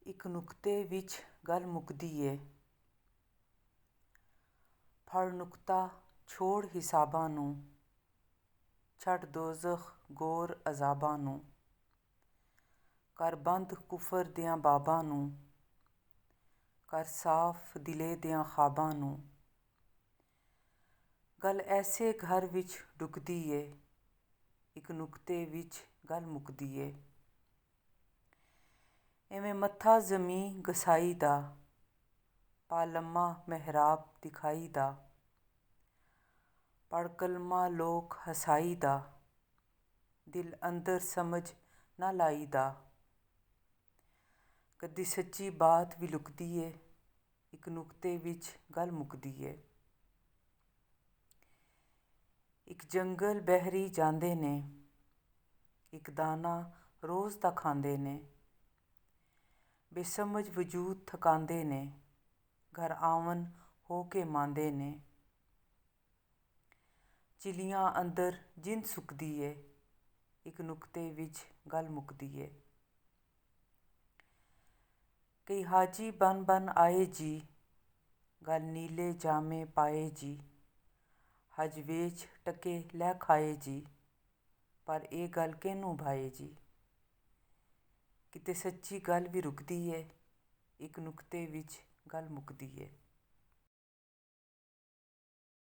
ਇੱਕ ਨੁਕਤੇ ਵਿੱਚ ਗੱਲ ਮੁੱਕਦੀ ਏ। ਫੜ ਨੁਕਤਾ ਛੋੜ ਹਿਸਾਬਾਂ ਨੂੰ, ਛੱਡ ਦੋਜ਼ਖ ਗੌਰ ਅਜ਼ਾਬਾਂ ਨੂੰ। ਕਰ ਬੰਦ ਕੁਫਰ ਦਿਆਂ ਬਾਬਾਂ ਨੂੰ, ਕਰ ਸਾਫ਼ ਦਿਲੇ ਦਿਆਂ ਖ਼ਾਬਾਂ ਨੂੰ। ਗੱਲ ਐਸੇ ਘਰ ਵਿੱਚ ਢੁਕਦੀ ਏ, ਇੱਕ ਨੁਕਤੇ ਵਿੱਚ ਗੱਲ ਮੁੱਕਦੀ ਏ। ਐਵੇਂ ਮੱਥਾ ਜ਼ਮੀਂ ਘਸਾਈ ਦਾ, ਪਾ ਲੰਮਾ ਮਿਹਰਾਬ ਦਿਖਾਈ ਦਾ। ਪੜ੍ਹ ਕਲਮਾ ਲੋਕ ਹਸਾਈ ਦਾ, ਦਿਲ ਅੰਦਰ ਸਮਝ ਨਾ ਲਾਈ ਦਾ। ਕਦੀ ਸੱਚੀ ਬਾਤ ਵੀ ਲੁਕਦੀ ਏ, ਇੱਕ ਨੁਕਤੇ ਵਿੱਚ ਗੱਲ ਮੁੱਕਦੀ ਏ। ਇੱਕ ਜੰਗਲ ਬਹਿਰੀ ਜਾਂਦੇ ਨੇ, ਇੱਕ ਦਾਣਾ ਰੋਜ਼ ਦਾ ਖਾਂਦੇ ਨੇ। ਬੇਸਮਝ ਵਜੂਦ ਥਕਾਂਦੇ ਨੇ, ਘਰ ਆਵਣ ਹੋ ਕੇ ਮਾਂਦੇ ਨੇ। ਚਿਲੀਆਂ ਅੰਦਰ ਜਿੰਦ ਸੁੱਕਦੀ ਏ, ਇੱਕ ਨੁਕਤੇ ਵਿੱਚ ਗੱਲ ਮੁੱਕਦੀ ਏ। ਕਈ ਹਾਜੀ ਬਣ ਬਣ ਆਏ ਜੀ, ਗੱਲ ਨੀਲੇ ਜਾਮੇ ਪਾਏ ਜੀ। ਹਜ ਵੇਚ ਟਕੇ ਲੈ ਖਾਏ ਜੀ, ਪਰ ਇਹ ਗੱਲ ਕਿਹਨੂੰ ਭਾਏ ਜੀ। ਕਿਤੇ ਸੱਚੀ ਗੱਲ ਵੀ ਰੁਕਦੀ ਏ, ਇੱਕ ਨੁਕਤੇ ਵਿੱਚ ਗੱਲ ਮੁੱਕਦੀ ਏ।